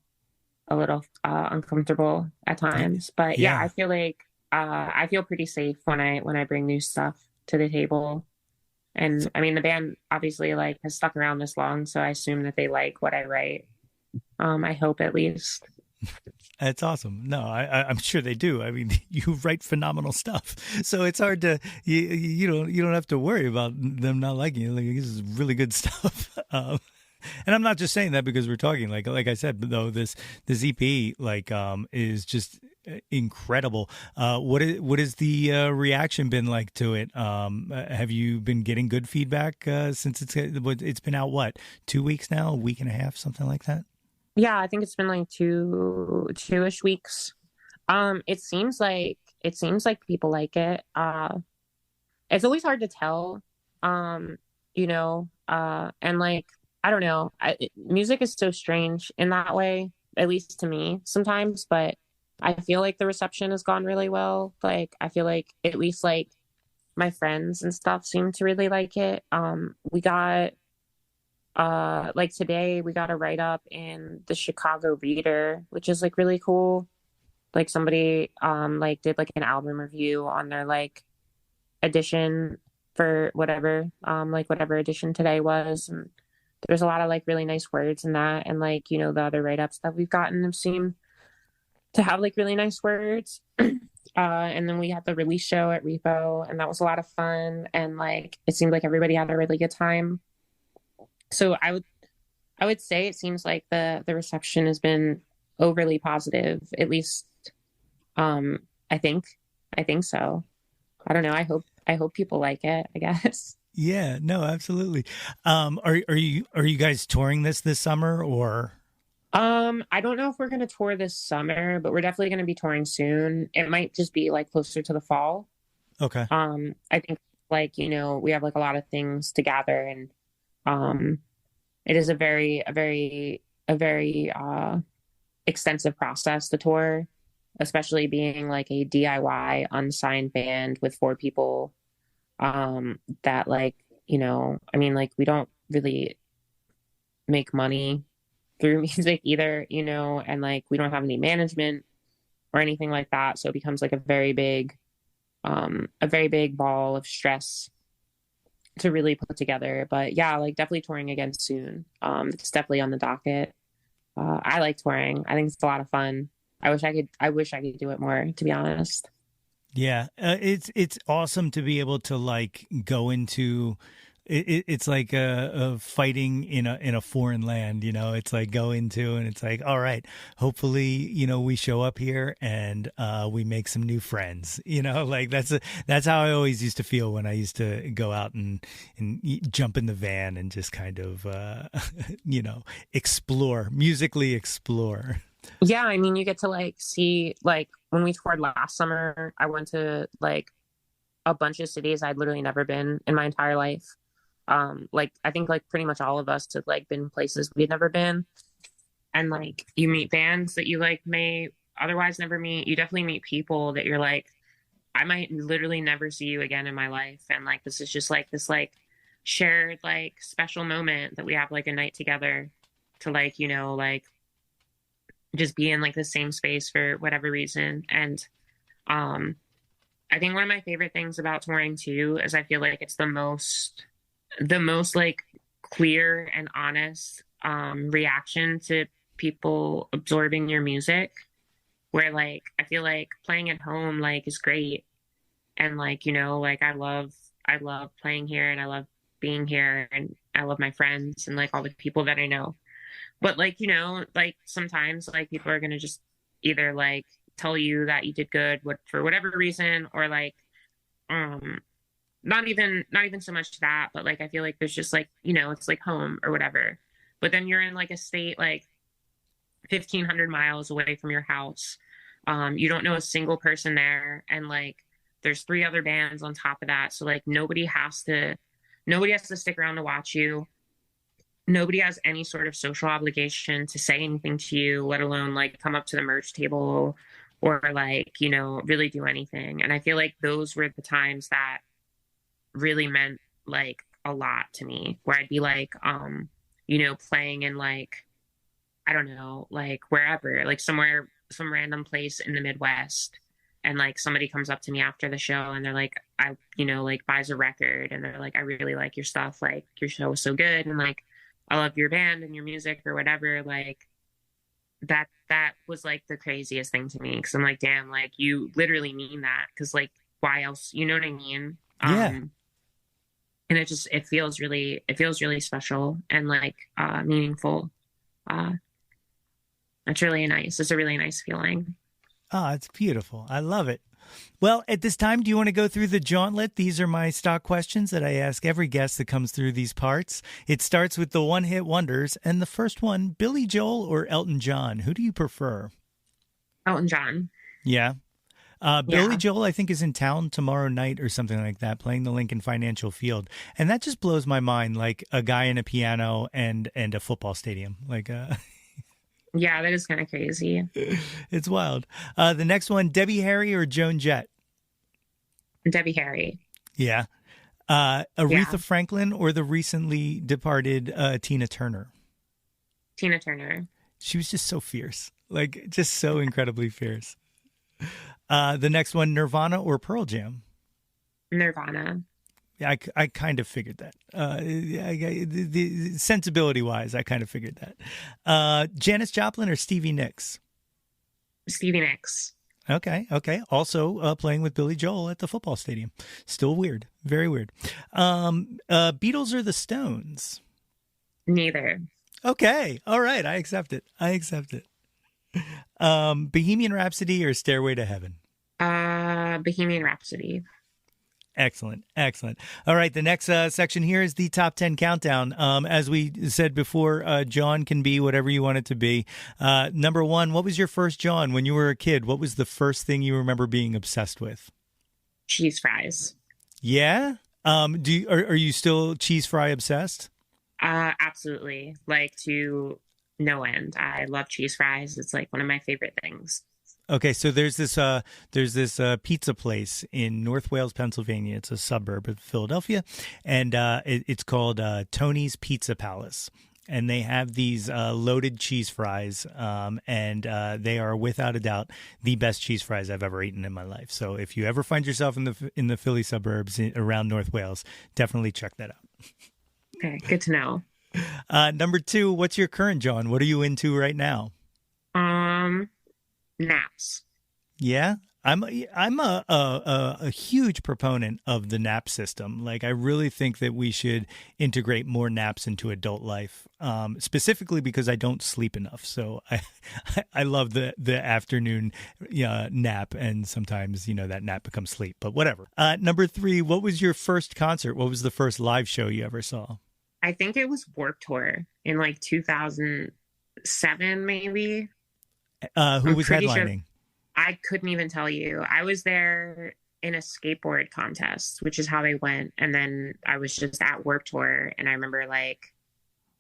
uncomfortable at times. But yeah, I feel like I feel pretty safe when I bring new stuff to the table. And I mean, the band obviously like has stuck around this long, so I assume that they like what I write. I hope, at least. That's awesome. No, I'm sure they do. I mean, you write phenomenal stuff, so it's hard to you don't have to worry about them not liking it. Like, this is really good stuff. And I'm not just saying that because we're talking. Like I said, though, this EP is just incredible. What is the reaction been like to it? Have you been getting good feedback since it's been out? What, 2 weeks now? A week and a half, something like that? Yeah, I think it's been like two-ish weeks. It seems like people like it. It's always hard to tell, and like, I don't know. Music is so strange in that way, at least to me sometimes, but I feel like the reception has gone really well. Like, I feel like at least like my friends and stuff seem to really like it. We got like today we got a write-up in the Chicago Reader, which is like really cool. Like somebody like did like an album review on their like edition for whatever edition today was, and there's a lot of like really nice words in that, and like the other write-ups that we've gotten have seemed to have like really nice words. And then we had the release show at Repo, and that was a lot of fun, and like it seemed like everybody had a really good time. So I would say it seems like the reception has been overly positive, at least. I think so. I don't know. I hope people like it, I guess. Yeah, no, absolutely. Are you guys touring this summer, or? I don't know if we're gonna tour this summer, but we're definitely gonna be touring soon. It might just be like closer to the fall. Okay. I think like, we have like a lot of things to gather, and um it is a very extensive process to tour, especially being like a DIY unsigned band with four people. That like, I mean, like we don't really make money through music either, and like we don't have any management or anything like that. So it becomes like a very big ball of stress to really put together. But yeah, like definitely touring again soon. It's definitely on the docket. I like touring. I think it's a lot of fun. I wish I could do it more, to be honest. Yeah, it's awesome to be able to like go into it's like a fighting in a foreign land. It's like go into and it's like, all right, hopefully we show up here and we make some new friends. Like that's how I always used to feel when I used to go out and jump in the van and just kind of explore, musically explore. Yeah, I mean, you get to like see, like when we toured last summer, I went to like a bunch of cities I'd literally never been in my entire life. Like I think like pretty much all of us had like been places we had never been. And like you meet bands that you like may otherwise never meet. You definitely meet people that you're like, I might literally never see you again in my life. And like this is just like this like shared like special moment that we have like a night together to like, like just be in like the same space for whatever reason. And I think one of my favorite things about touring too is I feel like it's the most like clear and honest reaction to people absorbing your music, where like I feel like playing at home like is great, and like like I love playing here, and I love being here, and I love my friends and like all the people that I know. But like, like sometimes like people are gonna just either like tell you that you did good for whatever reason, or like um not even so much that, but like I feel like there's just like, it's like home or whatever. But then you're in like a state like 1,500 miles away from your house. You don't know a single person there, and like there's three other bands on top of that. So like nobody has to stick around to watch you. Nobody has any sort of social obligation to say anything to you, let alone like come up to the merch table or like, really do anything. And I feel like those were the times that really meant like a lot to me, where I'd be like, playing in like, I don't know, like wherever, like somewhere, some random place in the Midwest. And like somebody comes up to me after the show and they're like, like buys a record and they're like, I really like your stuff. Like your show was so good. And like, I love your band and your music or whatever. Like that was like the craziest thing to me. Cause I'm like, damn, like you literally mean that. Cause like, why else? You know what I mean? Yeah. And it feels really special and like, meaningful. It's a really nice feeling. Oh, it's beautiful. I love it. Well, at this time, do you want to go through the jauntlet? These are my stock questions that I ask every guest that comes through these parts. It starts with the one-hit wonders, and the first one, Billy Joel or Elton John? Who do you prefer? Elton John. Yeah. Billy Yeah. Joel, I think, is in town tomorrow night or something like that, playing the Lincoln Financial Field. And that just blows my mind, like a guy and a piano and a football stadium. Like, Yeah, that is kind of crazy. it's wild. The next one, Debbie Harry or Joan Jett? Debbie Harry. Yeah. Yeah. Aretha Franklin or the recently departed Tina Turner? Tina Turner. She was just so fierce, like just so incredibly fierce. The next one, Nirvana or Pearl Jam? Nirvana. Yeah, I kind of figured that. The sensibility wise, I kind of figured that. Janis Joplin or Stevie Nicks? Stevie Nicks. Okay. Also playing with Billy Joel at the football stadium. Still weird. Very weird. Beatles or the Stones? Neither. Okay. All right. I accept it. Bohemian Rhapsody or Stairway to Heaven? Bohemian Rhapsody. Excellent. Excellent. All right. The next section here is the top 10 countdown. As we said before, Jawn can be whatever you want it to be. Number one, what was your first Jawn when you were a kid? What was the first thing you remember being obsessed with? Cheese fries. Yeah. Are you still cheese fry obsessed? Absolutely. Like to no end. I love cheese fries. It's like one of my favorite things. Okay, so there's this pizza place in North Wales, Pennsylvania. It's a suburb of Philadelphia, and it's called Tony's Pizza Palace. And they have these loaded cheese fries, and they are without a doubt the best cheese fries I've ever eaten in my life. So if you ever find yourself in the Philly suburbs around North Wales, definitely check that out. Okay, good to know. Number two, what's your current Jawn? What are you into right now? Naps. Yeah, I'm a huge proponent of the nap system. Like, I really think that we should integrate more naps into adult life, specifically because I don't sleep enough. So I love the afternoon nap, and sometimes that nap becomes sleep. But whatever. Number three, what was your first concert? What was the first live show you ever saw? I think it was Warped Tour in like 2007, maybe. Who was headlining? Sure. I couldn't even tell you. I was there in a skateboard contest, which is how they went. And then I was just at Warped Tour, and I remember like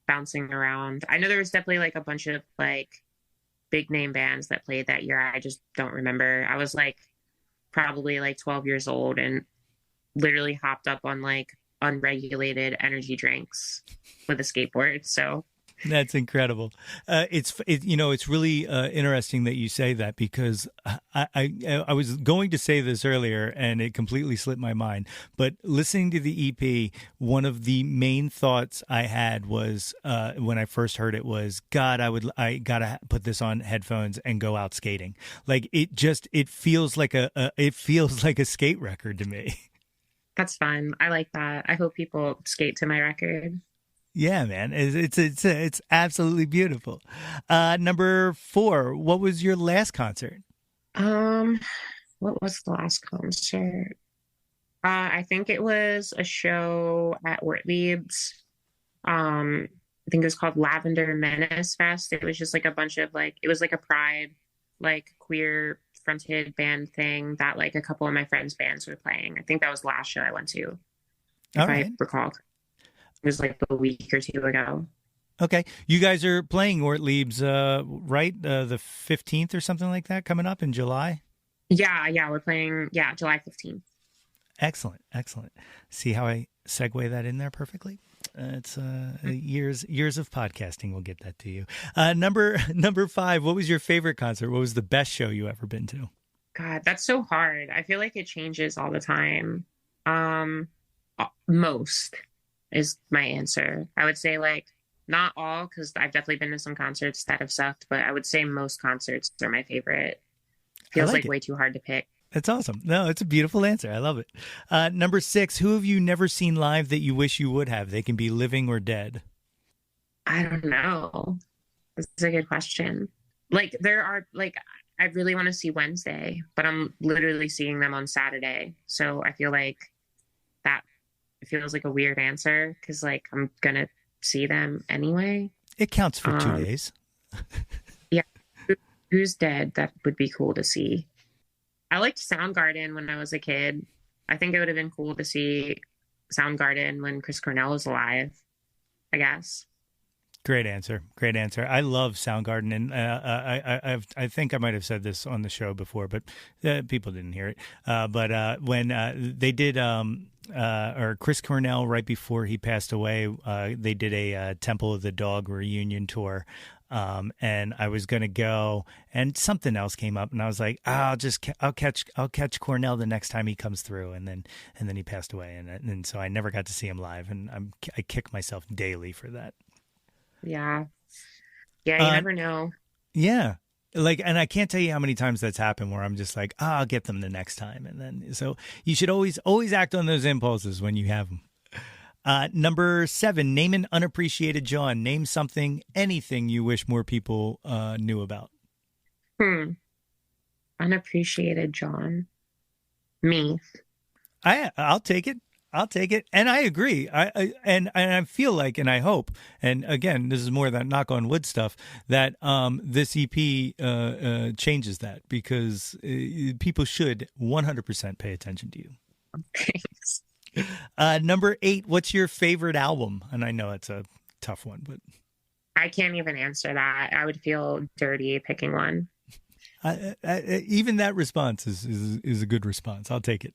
bouncing around. I know there was definitely like a bunch of like big name bands that played that year. I just don't remember. I was like probably like 12 years old and literally hopped up on like unregulated energy drinks with a skateboard. So that's incredible. It's really interesting that you say that, because I was going to say this earlier and it completely slipped my mind. But listening to the EP, one of the main thoughts I had was when I first heard it was, God, I gotta put this on headphones and go out skating. Like it feels like a skate record to me. That's fun. I like that. I hope people skate to my record. Yeah, man, it's absolutely beautiful. Number four, what was your last concert? What was the last concert? I think it was a show at Ortlieb's. I think it was called Lavender Menace Fest. It was just like a bunch of like, it was like a pride, like queer fronted band thing that like a couple of my friends' bands were playing. I think that was the last show I went to, if I recall. It was like a week or two ago. Okay. You guys are playing Ortlieb's, right? The 15th or something like that coming up in July? Yeah. We're playing, July 15th. Excellent. See how I segue that in there perfectly? It's years of podcasting will get that to you. Number five, what was your favorite concert? What was the best show you ever been to? God, that's so hard. I feel like it changes all the time. Most is my answer. I would say like not all, because I've definitely been to some concerts that have sucked, but I would say most concerts are my favorite. Feels like way too hard to pick. That's awesome. No, it's a beautiful answer. I love it. Number six, who have you never seen live that you wish you would have? They can be living or dead. I don't know. That's a good question. Like there are like, I really want to see Wednesday, but I'm literally seeing them on Saturday. So I feel like that it feels like a weird answer because like I'm gonna see them anyway. It counts for 2 days. Yeah. Who's dead? That would be cool to see. I liked Soundgarden when I was a kid. I think it would have been cool to see Soundgarden when Chris Cornell was alive, I guess. Great answer. I love Soundgarden, and I think I might have said this on the show before, but people didn't hear it. But when they did, or Chris Cornell, right before he passed away, they did a Temple of the Dog reunion tour. And I was going to go, and something else came up, and I was like, I'll catch Cornell the next time he comes through. And then he passed away. And so I never got to see him live, and I kick myself daily for that. Yeah. You never know. Yeah. Like, and I can't tell you how many times that's happened where I'm just like, I'll get them the next time. And then, so you should always act on those impulses when you have them. Number seven, name an unappreciated Jawn. Name something, anything you wish more people knew about. Unappreciated Jawn. Me. I'll take it. I'll take it. And I agree. And I feel like, and I hope, and again, this is more that knock on wood stuff, that this EP changes that, because people should 100% pay attention to you. Thanks. Number 8, what's your favorite album? And I know it's a tough one, but I can't even answer that. I would feel dirty picking one. Even that response is a good response. I'll take it.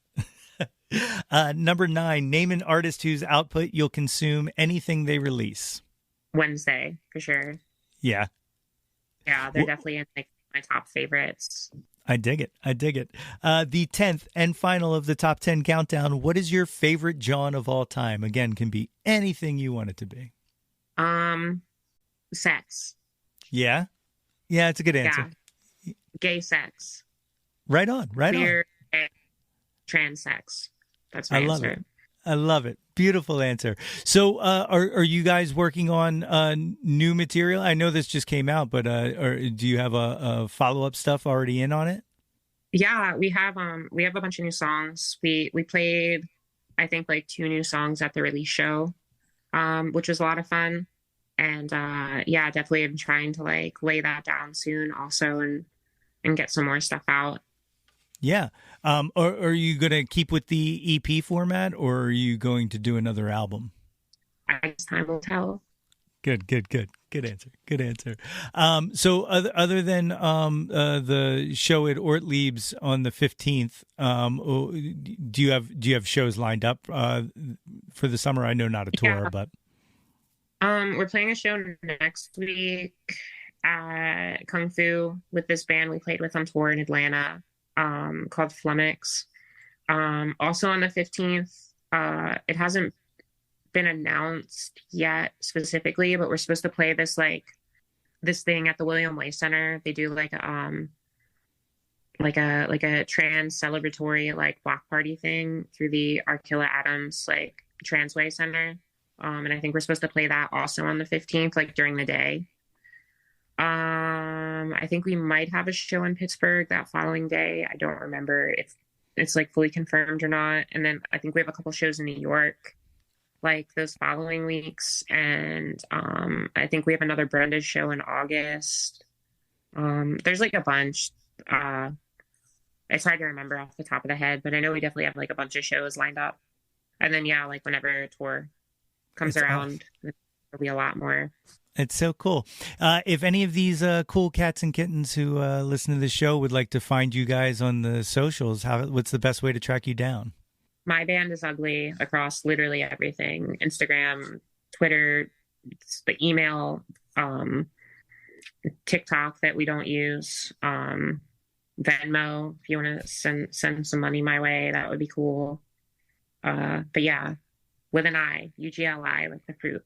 Number 9, name an artist whose output you'll consume anything they release. Wednesday, for sure. Yeah. Yeah, they're definitely in like my top favorites. I dig it. I dig it. The 10th and final of the top 10 countdown. What is your favorite Jawn of all time? Again, can be anything you want it to be. Sex. Yeah. Yeah, it's a good answer. Yeah. Gay sex. Right on. Right Queer, on. Trans sex. That's my I love answer. it. I love it. Beautiful answer. So, are you guys working on new material? I know this just came out, but or do you have a follow up stuff already in on it? Yeah, we have a bunch of new songs. We played, I think, like 2 new songs at the release show, which was a lot of fun. And yeah, definitely I'm trying to like lay that down soon also, and get some more stuff out. Yeah. Or are you going to keep with the EP format, or are you going to do another album? I guess time will tell. Good answer. Good answer. So other than the show at Ortlieb's on the 15th, do you have shows lined up for the summer? I know not a tour, Yeah. but We're playing a show next week at Kung Fu with this band we played with on tour in Atlanta, called Flummox. Also on the 15th, it hasn't been announced yet specifically, but we're supposed to play this thing at the William Way Center. They do like a trans celebratory like block party thing through the Arkilla Adams like Transway Center. And I think we're supposed to play that also on the 15th, like during the day. I think we might have a show in Pittsburgh that following day. I don't remember if it's like fully confirmed or not. And then I think we have a couple shows in New York like those following weeks. And I think we have another Brenda's show in August. There's like a bunch. It's hard to remember off the top of the head, but I know we definitely have like a bunch of shows lined up. And then yeah, like whenever a tour comes around, there'll be a lot more. it's so cool. If any of these cool cats and kittens who listen to the show would like to find you guys on the socials, what's the best way to track you down? My band is UgLi across literally everything: Instagram, Twitter, the email, TikTok that we don't use, Venmo. If you want to send some money my way, that would be cool. But yeah, with an I, UgLi, like the fruit.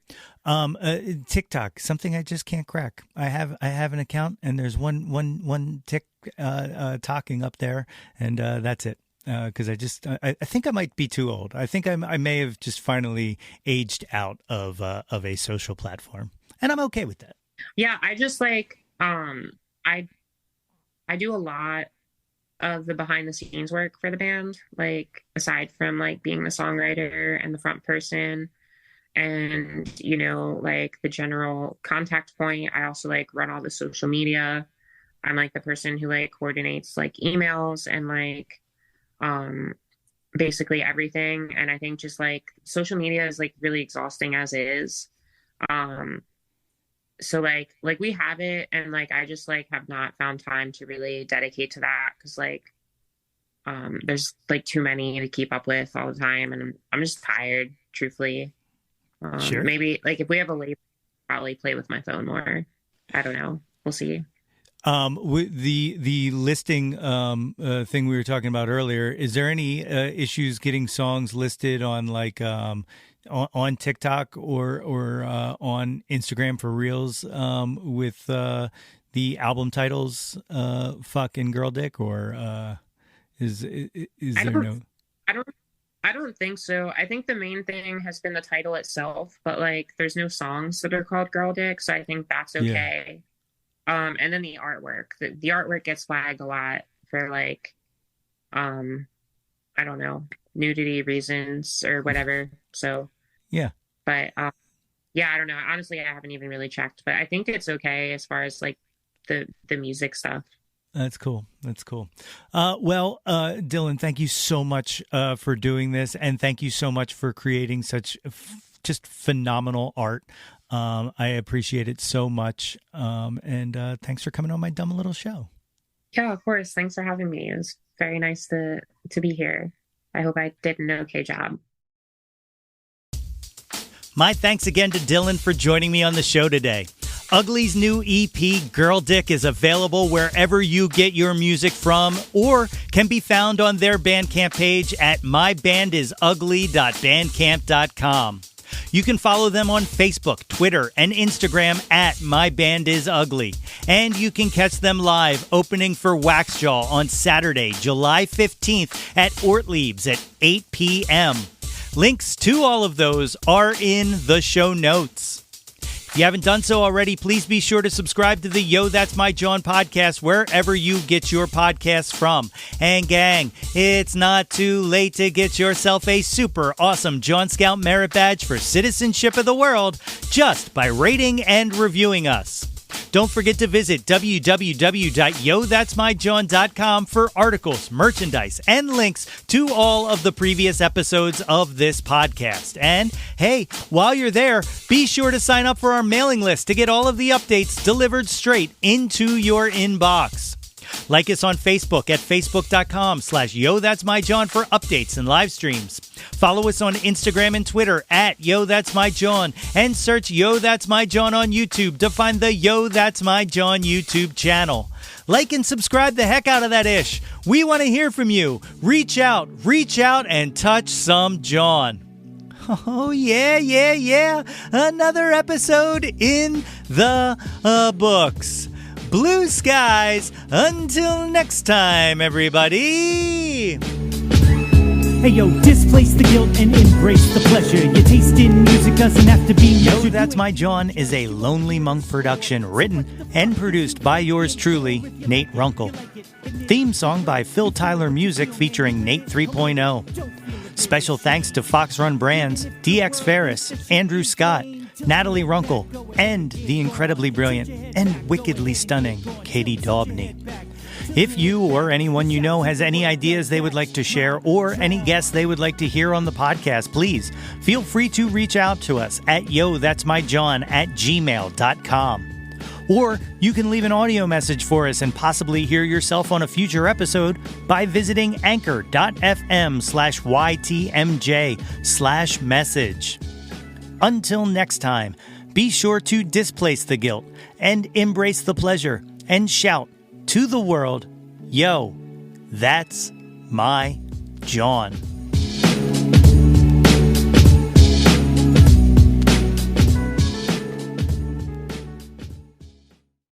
TikTok, something I just can't crack. I have an account, and there's one tick talking up there, and that's it. Because I think I might be too old. I think I may have just finally aged out of a social platform, and I'm okay with that. Yeah, I just like I do a lot of the behind the scenes work for the band, like aside from like being the songwriter and the front person and like the general contact point. I also like run all the social media. I'm like the person who like coordinates like emails and like basically everything. And I think just like social media is like really exhausting as is. So like we have it, and like I just like have not found time to really dedicate to that, because like there's like too many to keep up with all the time, and I'm just tired, truthfully. Sure. Maybe like if we have a label, I'll probably play with my phone more. I don't know. We'll see. With the listing thing we were talking about earlier, is there any issues getting songs listed on like on TikTok or on Instagram for Reels with the album titles "fuck" and "girl dick"? Or is there no? I don't think so. I think the main thing has been the title itself, but like there's no songs that are called "girl dick," so I think that's okay. Yeah. And then the artwork. The artwork gets flagged a lot for like, I don't know, nudity reasons or whatever. So, Yeah. but yeah, I don't know. Honestly, I haven't even really checked, but I think it's okay as far as like the music stuff. That's cool. That's cool. Well, Dylyn, thank you so much for doing this, and thank you so much for creating such just phenomenal art. I appreciate it so much, and thanks for coming on my dumb little show. Yeah, of course. Thanks for having me. It was very nice to be here. I hope I did an okay job. My thanks again to Dylyn for joining me on the show today. UgLi's new EP, Girl Dick, is available wherever you get your music from or can be found on their Bandcamp page at mybandisugly.bandcamp.com. You can follow them on Facebook, Twitter, and Instagram at mybandisugly. And you can catch them live opening for Waxjaw on Saturday, July 15th at Ortlieb's at 8 p.m. Links to all of those are in the show notes. If you haven't done so already, please be sure to subscribe to the Yo, That's My Jawn podcast wherever you get your podcasts from. And gang, it's not too late to get yourself a super awesome Jawn Scout Merit Badge for Citizenship of the World just by rating and reviewing us. Don't forget to visit www.yothat'smyjawn.com for articles, merchandise, and links to all of the previous episodes of this podcast. And hey, while you're there, be sure to sign up for our mailing list to get all of the updates delivered straight into your inbox. Like us on Facebook at facebook.com/YoThat'sMyJawn for updates and live streams. Follow us on Instagram and Twitter at Yo That's My Jawn, and search Yo That's My Jawn on YouTube to find the Yo That's My Jawn YouTube channel. Like and subscribe the heck out of that ish. We want to hear from you. Reach out, and touch some Jawn. Oh, yeah. Another episode in the books. Blue skies. Until next time, everybody. Hey yo, displace the guilt and embrace the pleasure. Your taste in music doesn't have to be Yo, That's My Jawn is a Lonely Monk production, written and produced by yours truly, Nate Runkle. Theme song by Phil Tyler Music featuring Nate 3.0. Special thanks to Fox Run Brands, DX Ferris, Andrew Scott, Natalie Runkle, and the incredibly brilliant and wickedly stunning Katie Daubney. If you or anyone you know has any ideas they would like to share or any guests they would like to hear on the podcast, please feel free to reach out to us at yothat'smyjawn@gmail.com. Or you can leave an audio message for us and possibly hear yourself on a future episode by visiting anchor.fm/ytmj/message. Until next time, be sure to displace the guilt and embrace the pleasure and shout to the world, Yo, that's my Jawn.